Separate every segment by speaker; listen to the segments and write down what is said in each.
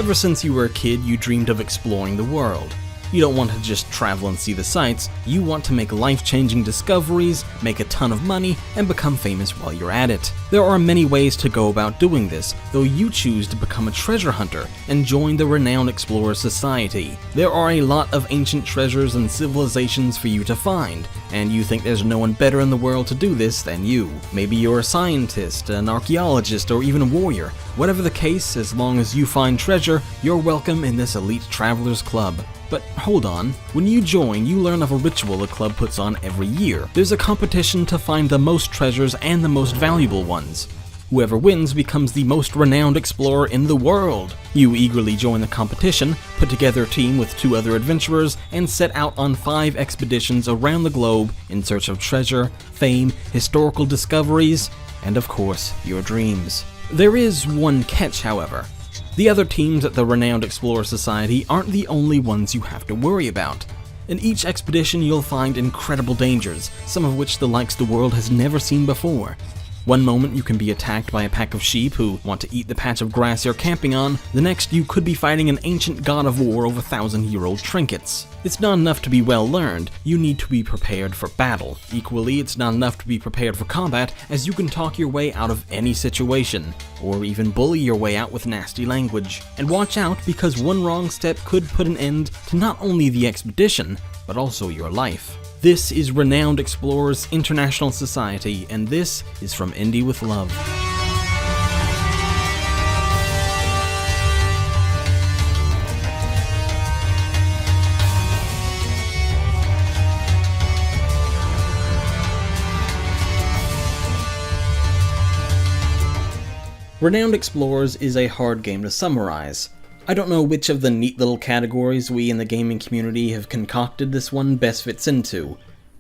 Speaker 1: Ever since you were a kid, you dreamed of exploring the world. You don't want to just travel and see the sights, you want to make life-changing discoveries, make a ton of money, and become famous while you're at it. There are many ways to go about doing this, though you choose to become a treasure hunter and join the Renowned Explorer Society. There are a lot of ancient treasures and civilizations for you to find, and you think there's no one better in the world to do this than you. Maybe you're a scientist, an archaeologist, or even a warrior. Whatever the case, as long as you find treasure, you're welcome in this elite travelers club. But hold on, when you join, you learn of a ritual the club puts on every year. There's a competition to find the most treasures and the most valuable ones. Whoever wins becomes the most renowned explorer in the world. You eagerly join the competition, put together a team with 2 other adventurers, and set out on 5 expeditions around the globe in search of treasure, fame, historical discoveries, and of course, your dreams. There is one catch, however. The other teams at the Renowned Explorer Society aren't the only ones you have to worry about. In each expedition you'll find incredible dangers, some of which the likes the world has never seen before. One moment you can be attacked by a pack of sheep who want to eat the patch of grass you're camping on, the next you could be fighting an ancient god of war over 1,000-year-old trinkets. It's not enough to be well learned, you need to be prepared for battle. Equally, it's not enough to be prepared for combat, as you can talk your way out of any situation, or even bully your way out with nasty language. And watch out, because one wrong step could put an end to not only the expedition, but also your life. This is Renowned Explorers International Society, and this is from Indie with Love. Renowned Explorers is a hard game to summarize. I don't know which of the neat little categories we in the gaming community have concocted this one best fits into.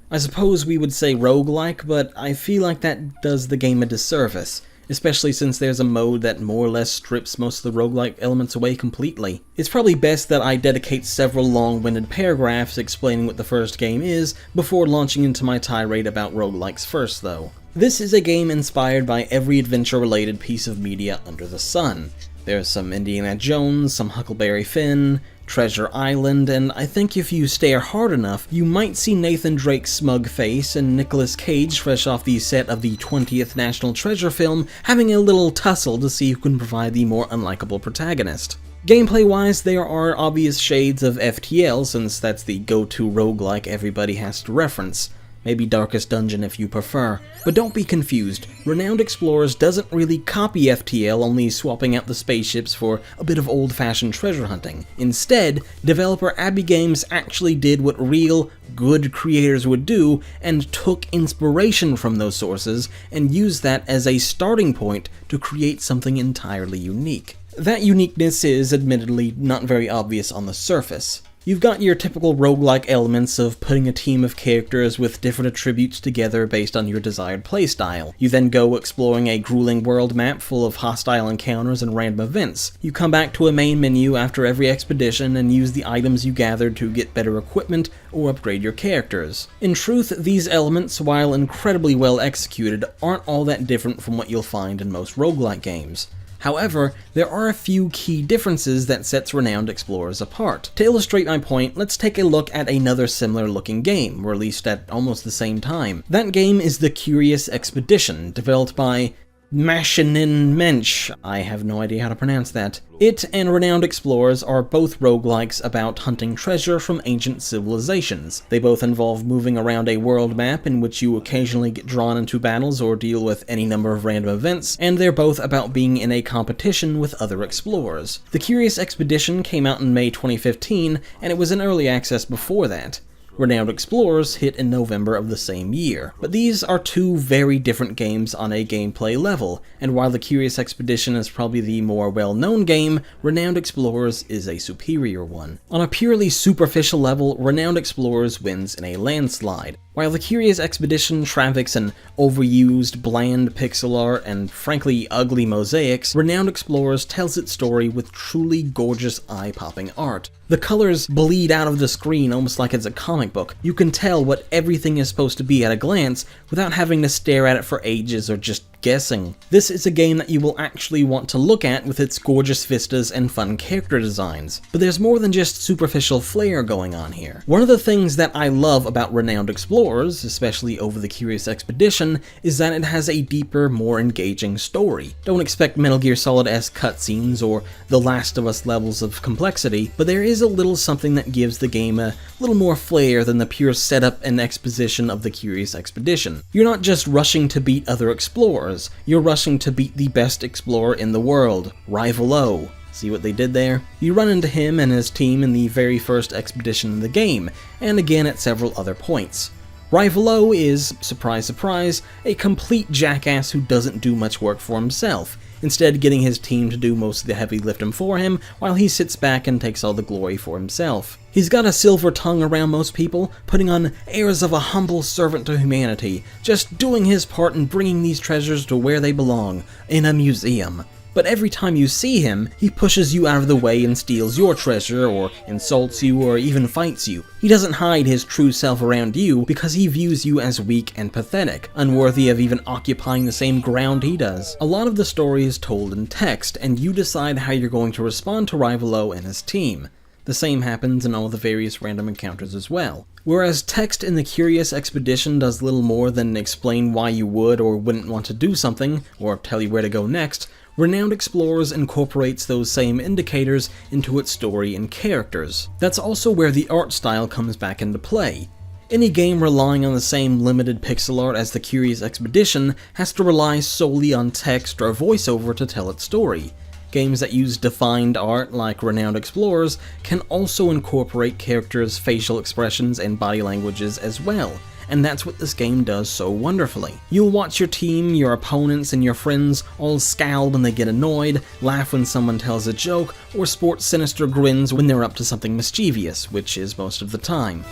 Speaker 1: I suppose we would say roguelike, but I feel like that does the game a disservice, especially since there's a mode that more or less strips most of the roguelike elements away completely. It's probably best that I dedicate several long-winded paragraphs explaining what the first game is before launching into my tirade about roguelikes first, though. This is a game inspired by every adventure-related piece of media under the sun. There's some Indiana Jones, some Huckleberry Finn, Treasure Island, and I think if you stare hard enough, you might see Nathan Drake's smug face and Nicolas Cage, fresh off the set of the 20th National Treasure film, having a little tussle to see who can provide the more unlikable protagonist. Gameplay-wise, there are obvious shades of FTL, since that's the go-to roguelike everybody has to reference. Maybe Darkest Dungeon if you prefer. But don't be confused, Renowned Explorers doesn't really copy FTL, only swapping out the spaceships for a bit of old-fashioned treasure hunting. Instead, developer Abbey Games actually did what real, good creators would do, and took inspiration from those sources, and used that as a starting point to create something entirely unique. That uniqueness is, admittedly, not very obvious on the surface. You've got your typical roguelike elements of putting a team of characters with different attributes together based on your desired playstyle. You then go exploring a grueling world map full of hostile encounters and random events. You come back to a main menu after every expedition and use the items you gathered to get better equipment or upgrade your characters. In truth, these elements, while incredibly well executed, aren't all that different from what you'll find in most roguelike games. However, there are a few key differences that sets Renowned Explorers apart. To illustrate my point, let's take a look at another similar looking game, released at almost the same time. That game is The Curious Expedition, developed by Machinin Mensch. I have no idea how to pronounce that. It and Renowned Explorers are both roguelikes about hunting treasure from ancient civilizations. They both involve moving around a world map in which you occasionally get drawn into battles or deal with any number of random events, and they're both about being in a competition with other explorers. The Curious Expedition came out in May 2015, and it was in early access before that. Renowned Explorers hit in November of the same year. But these are two very different games on a gameplay level, and while The Curious Expedition is probably the more well-known game, Renowned Explorers is a superior one. On a purely superficial level, Renowned Explorers wins in a landslide. While The Curious Expedition traffics in overused, bland pixel art and frankly ugly mosaics, Renowned Explorers tells its story with truly gorgeous eye-popping art. The colors bleed out of the screen almost like it's a comic book. You can tell what everything is supposed to be at a glance without having to stare at it for ages or just guessing. This is a game that you will actually want to look at with its gorgeous vistas and fun character designs. But there's more than just superficial flair going on here. One of the things that I love about Renowned Explorers, especially over the Curious Expedition, is that it has a deeper, more engaging story. Don't expect Metal Gear Solid-esque cutscenes or The Last of Us levels of complexity, but there is a little something that gives the game a little more flair than the pure setup and exposition of the Curious Expedition. You're not just rushing to beat other explorers, you're rushing to beat the best explorer in the world, Rival O. See what they did there? You run into him and his team in the very first expedition in the game, and again at several other points. Rival O is, surprise surprise, a complete jackass who doesn't do much work for himself, instead getting his team to do most of the heavy lifting for him while he sits back and takes all the glory for himself. He's got a silver tongue around most people, putting on airs of a humble servant to humanity, just doing his part in bringing these treasures to where they belong, in a museum. But every time you see him, he pushes you out of the way and steals your treasure, or insults you, or even fights you. He doesn't hide his true self around you because he views you as weak and pathetic, unworthy of even occupying the same ground he does. A lot of the story is told in text, and you decide how you're going to respond to Rival O and his team. The same happens in all the various random encounters as well. Whereas text in the Curious Expedition does little more than explain why you would or wouldn't want to do something, or tell you where to go next, Renowned Explorers incorporates those same indicators into its story and characters. That's also where the art style comes back into play. Any game relying on the same limited pixel art as the Curious Expedition has to rely solely on text or voiceover to tell its story. Games that use defined art, like Renowned Explorers, can also incorporate characters' facial expressions and body languages as well, and that's what this game does so wonderfully. You'll watch your team, your opponents, and your friends all scowl when they get annoyed, laugh when someone tells a joke, or sport sinister grins when they're up to something mischievous, which is most of the time.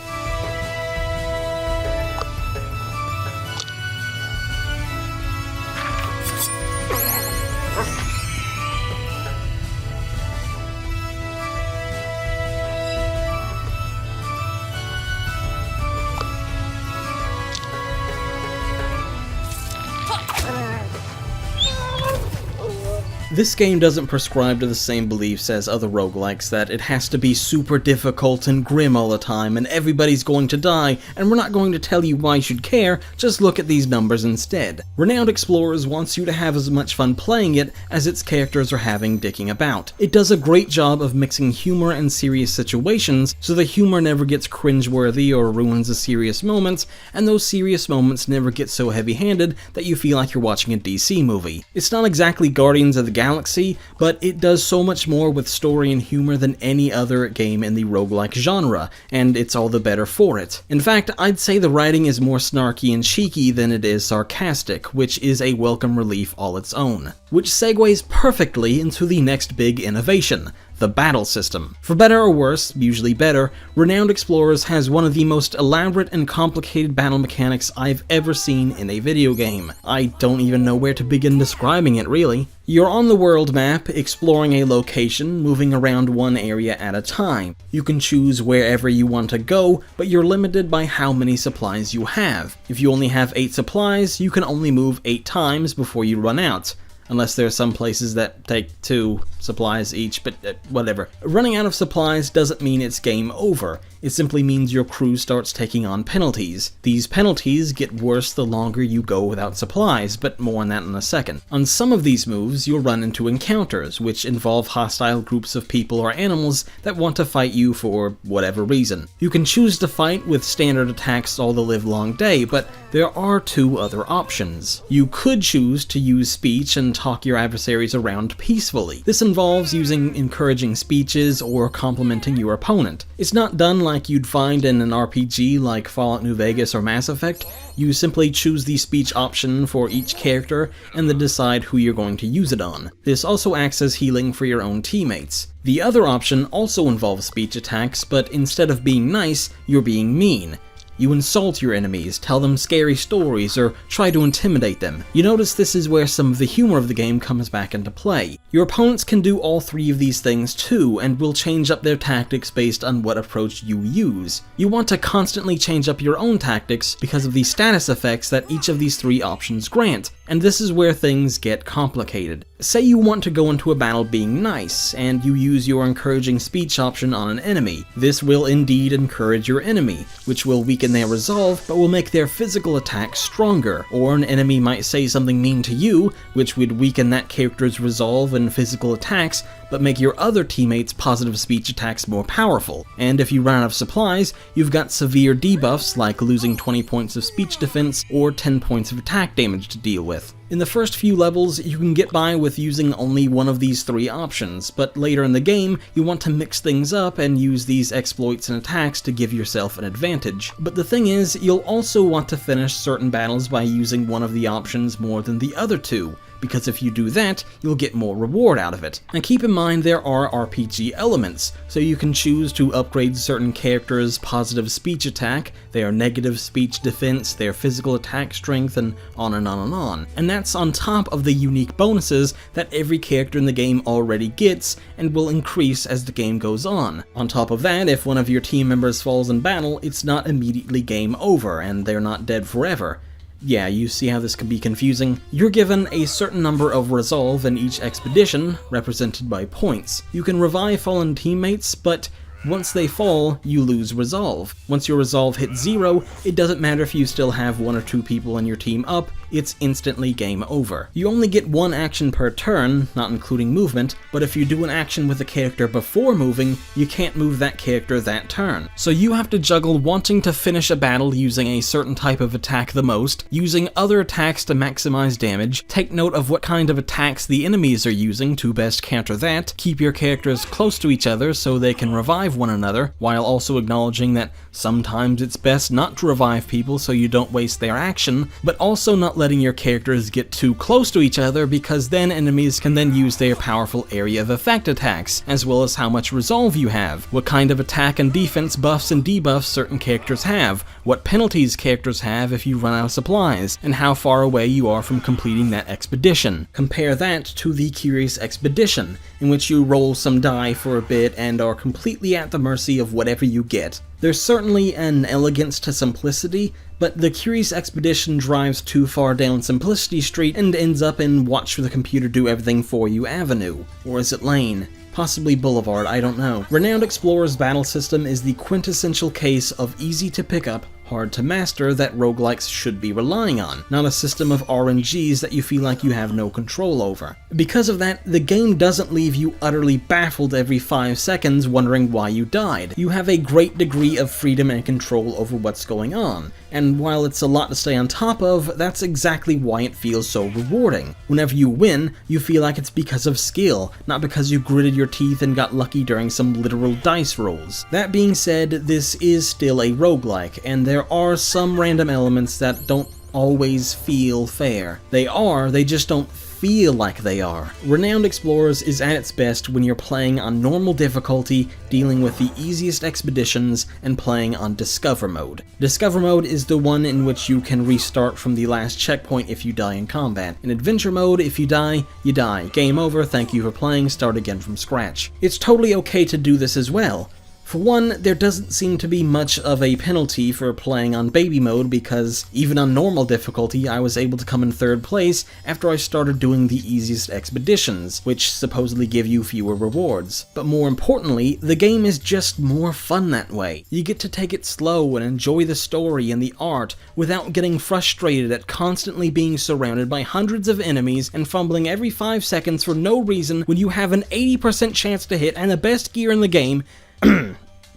Speaker 1: This game doesn't prescribe to the same beliefs as other roguelikes that it has to be super difficult and grim all the time and everybody's going to die and we're not going to tell you why you should care, just look at these numbers instead. Renowned Explorers wants you to have as much fun playing it as its characters are having dicking about. It does a great job of mixing humor and serious situations so the humor never gets cringeworthy or ruins the serious moments, and those serious moments never get so heavy-handed that you feel like you're watching a DC movie. It's not exactly Guardians of the Galaxy, but it does so much more with story and humor than any other game in the roguelike genre, and it's all the better for it. In fact, I'd say the writing is more snarky and cheeky than it is sarcastic, which is a welcome relief all its own. Which segues perfectly into the next big innovation, the battle system. For better or worse, usually better, Renowned Explorers has one of the most elaborate and complicated battle mechanics I've ever seen in a video game. I don't even know where to begin describing it, really. You're on the world map, exploring a location, moving around one area at a time. You can choose wherever you want to go, but you're limited by how many supplies you have. If you only have 8 supplies, you can only move 8 times before you run out. Unless there are some places that take 2 supplies each, but whatever. Running out of supplies doesn't mean it's game over. It simply means your crew starts taking on penalties. These penalties get worse the longer you go without supplies, but more on that in a second. On some of these moves, you'll run into encounters, which involve hostile groups of people or animals that want to fight you for whatever reason. You can choose to fight with standard attacks all the livelong day, but there are 2 other options. You could choose to use speech and talk your adversaries around peacefully. This involves using encouraging speeches or complimenting your opponent. It's not done like you'd find in an RPG like Fallout New Vegas or Mass Effect. You simply choose the speech option for each character and then decide who you're going to use it on. This also acts as healing for your own teammates. The other option also involves speech attacks, but instead of being nice, you're being mean. You insult your enemies, tell them scary stories, or try to intimidate them. You notice this is where some of the humor of the game comes back into play. Your opponents can do all 3 of these things too, and will change up their tactics based on what approach you use. You want to constantly change up your own tactics because of the status effects that each of these 3 options grant, And this is where things get complicated. Say you want to go into a battle being nice, and you use your encouraging speech option on an enemy. This will indeed encourage your enemy, which will weaken their resolve, but will make their physical attack stronger. Or an enemy might say something mean to you, which would weaken that character's resolve and physical attacks, but make your other teammates' positive speech attacks more powerful. And if you run out of supplies, you've got severe debuffs like losing 20 points of speech defense or 10 points of attack damage to deal with. In the first few levels, you can get by with using only one of these three options, but later in the game, you want to mix things up and use these exploits and attacks to give yourself an advantage. But the thing is, you'll also want to finish certain battles by using one of the options more than the other two, because if you do that, you'll get more reward out of it. And keep in mind there are RPG elements, so you can choose to upgrade certain characters' positive speech attack, their negative speech defense, their physical attack strength, and on and on and on. And that's on top of the unique bonuses that every character in the game already gets, and will increase as the game goes on. On top of that, if one of your team members falls in battle, it's not immediately game over, and they're not dead forever. Yeah, you see how this can be confusing? You're given a certain number of resolve in each expedition, represented by points. You can revive fallen teammates, but once they fall, you lose resolve. Once your resolve hits 0, it doesn't matter if you still have 1 or 2 people in your team up, it's instantly game over. You only get 1 action per turn, not including movement, but if you do an action with a character before moving, you can't move that character that turn. So you have to juggle wanting to finish a battle using a certain type of attack the most, using other attacks to maximize damage, take note of what kind of attacks the enemies are using to best counter that, keep your characters close to each other so they can revive one another, while also acknowledging that sometimes it's best not to revive people so you don't waste their action, but also not letting your characters get too close to each other because then enemies can then use their powerful area of effect attacks, as well as how much resolve you have, what kind of attack and defense buffs and debuffs certain characters have, what penalties characters have if you run out of supplies, and how far away you are from completing that expedition. Compare that to the Curious Expedition, in which you roll some die for a bit and are completely at the mercy of whatever you get. There's certainly an elegance to simplicity, but the Curious Expedition drives too far down Simplicity Street and ends up in watch the computer do everything for you Avenue. Or is it Lane? Possibly Boulevard, I don't know. Renowned Explorer's battle system is the quintessential case of easy to pick up, hard to master that roguelikes should be relying on, not a system of RNGs that you feel like you have no control over. Because of that, the game doesn't leave you utterly baffled every 5 seconds wondering why you died. You have a great degree of freedom and control over what's going on, and while it's a lot to stay on top of, that's exactly why it feels so rewarding. Whenever you win, you feel like it's because of skill, not because you gritted your teeth and got lucky during some literal dice rolls. That being said, this is still a roguelike, and there are some random elements that don't always feel fair. They just don't feel like they are. Renowned Explorers is at its best when you're playing on normal difficulty, dealing with the easiest expeditions, and playing on Discover Mode. Discover Mode is the one in which you can restart from the last checkpoint if you die in combat. In Adventure Mode, if you die, you die. Game over, thank you for playing, start again from scratch. It's totally okay to do this as well. For one, there doesn't seem to be much of a penalty for playing on baby mode because even on normal difficulty I was able to come in 3rd place after I started doing the easiest expeditions, which supposedly give you fewer rewards. But more importantly, the game is just more fun that way. You get to take it slow and enjoy the story and the art without getting frustrated at constantly being surrounded by hundreds of enemies and fumbling every 5 seconds for no reason when you have an 80% chance to hit and the best gear in the game.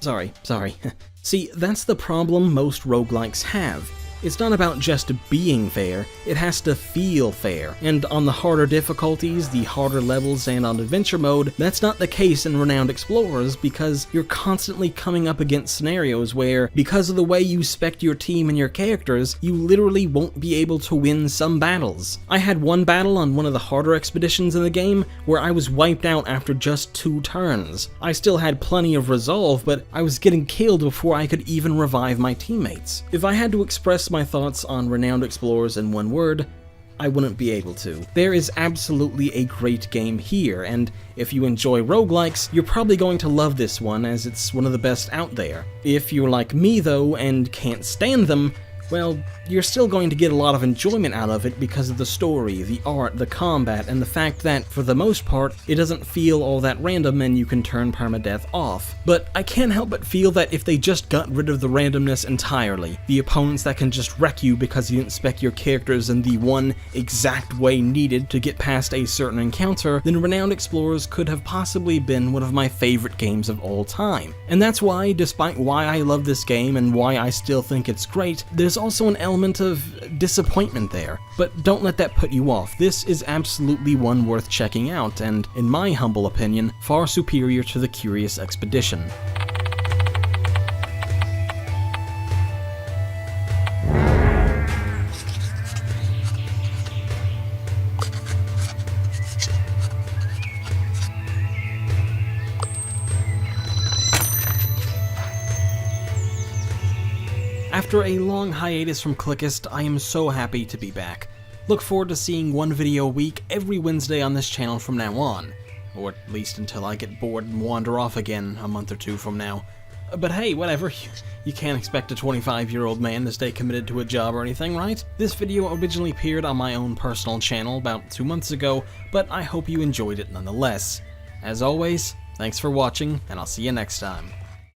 Speaker 1: Sorry. See, that's the problem most roguelikes have. It's not about just being fair, it has to feel fair. And on the harder difficulties, the harder levels, and on Adventure Mode, that's not the case in Renowned Explorers because you're constantly coming up against scenarios where, because of the way you spec your team and your characters, you literally won't be able to win some battles. I had one battle on one of the harder expeditions in the game where I was wiped out after just 2 turns. I still had plenty of resolve, but I was getting killed before I could even revive my teammates. If I had to express my thoughts on Renowned Explorers in one word, I wouldn't be able to. There is absolutely a great game here, and if you enjoy roguelikes, you're probably going to love this one as it's one of the best out there. If you're like me though, and can't stand them, well, you're still going to get a lot of enjoyment out of it because of the story, the art, the combat, and the fact that, for the most part, it doesn't feel all that random and you can turn permadeath off. But I can't help but feel that if they just got rid of the randomness entirely, the opponents that can just wreck you because you didn't spec your characters in the one exact way needed to get past a certain encounter, then Renowned Explorers could have possibly been one of my favorite games of all time. And that's why, despite why I love this game and why I still think it's great, there's also an element of disappointment there. But don't let that put you off. This is absolutely one worth checking out, and, in my humble opinion, far superior to the Curious Expedition. After a long hiatus from Clickist, I am so happy to be back. Look forward to seeing one video a week every Wednesday on this channel from now on. Or at least until I get bored and wander off again a month or two from now. But hey, whatever, you can't expect a 25-year-old man to stay committed to a job or anything, right? This video originally appeared on my own personal channel about 2 months ago, but I hope you enjoyed it nonetheless. As always, thanks for watching, and I'll see you next time.